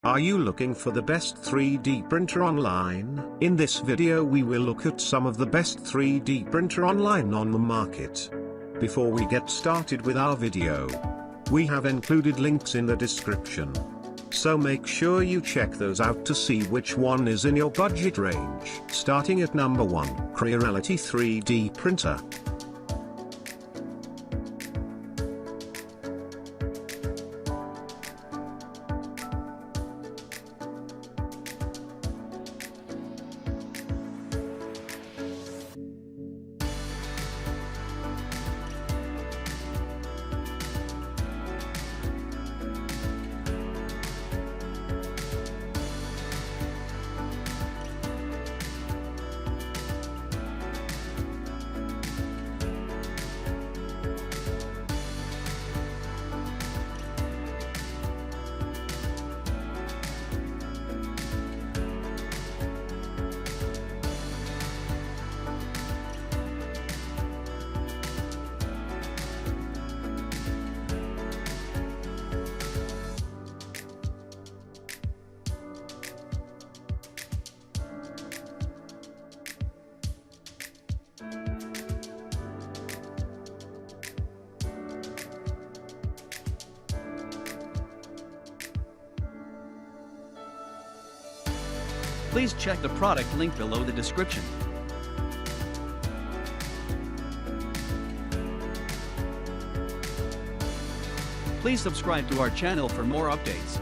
Are you looking for the best 3D printer online? In this video we will look at some of the best 3D printer online on the market. Before we get started with our video, we have included links in the description. So make sure you check those out to see which one is in your budget range. Starting at number 1, Creality 3D Printer. Please check the product link below the description. Please subscribe to our channel for more updates.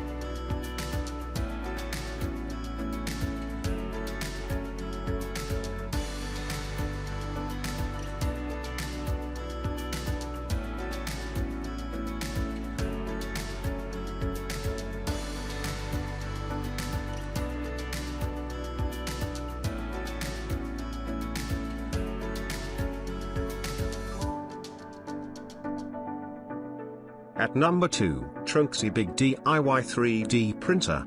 At number 2, Prusa Big DIY 3D Printer.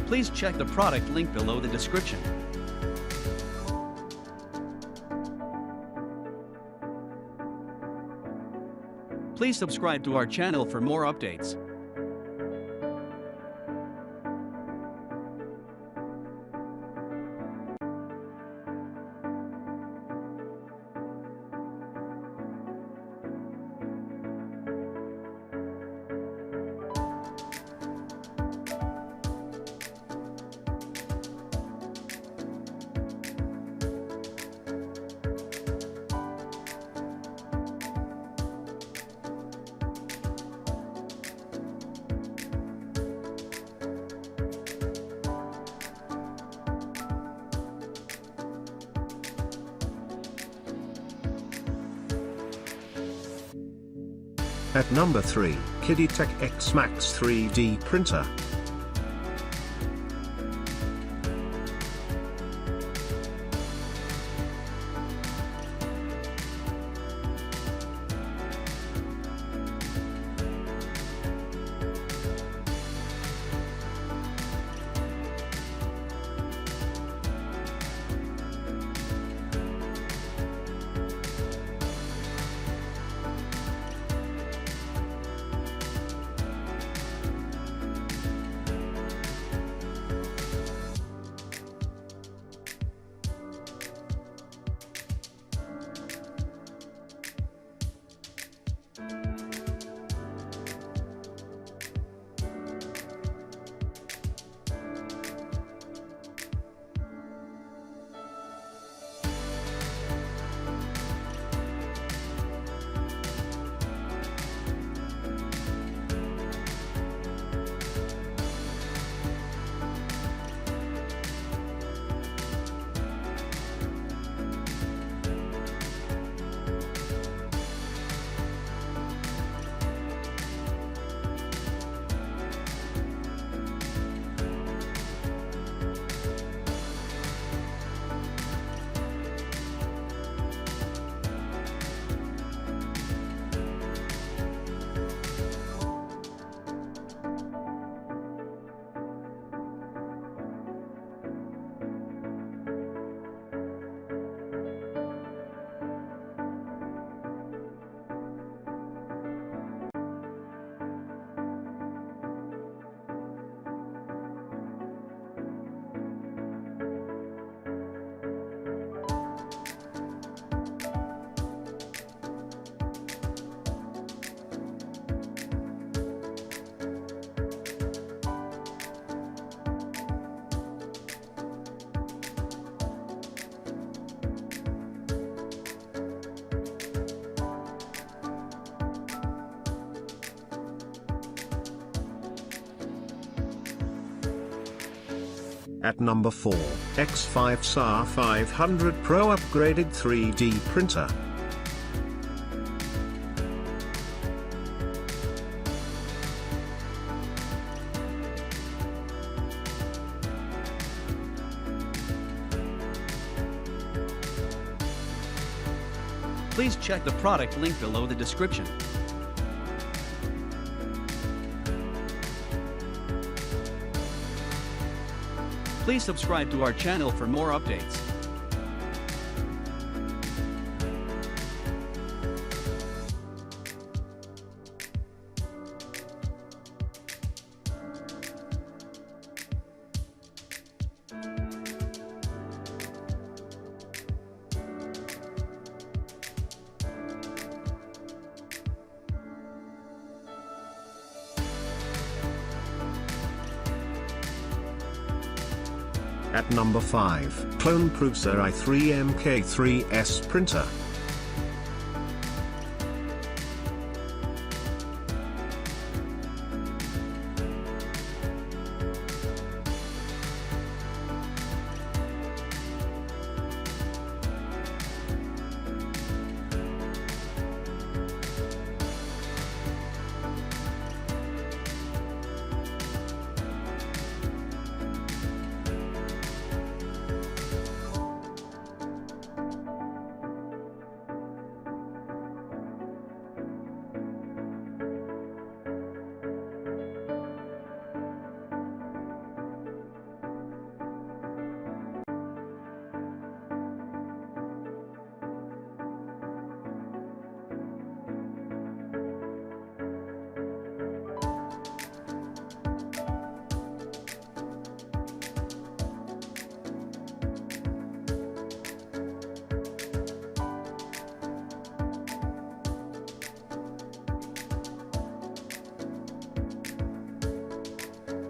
Please check the product link below the description. Please subscribe to our channel for more updates. At number 3, Kiditech X Max 3D Printer. At number 4, X5 SAR 500 Pro Upgraded 3D Printer. Please check the product link below the description. Please subscribe to our channel for more updates. At number 5, Clone Prusa i3 MK3S Printer.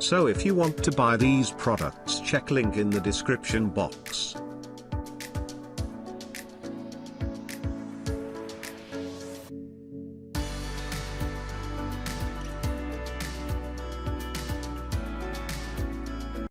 So if you want to buy these products, check link in the description box.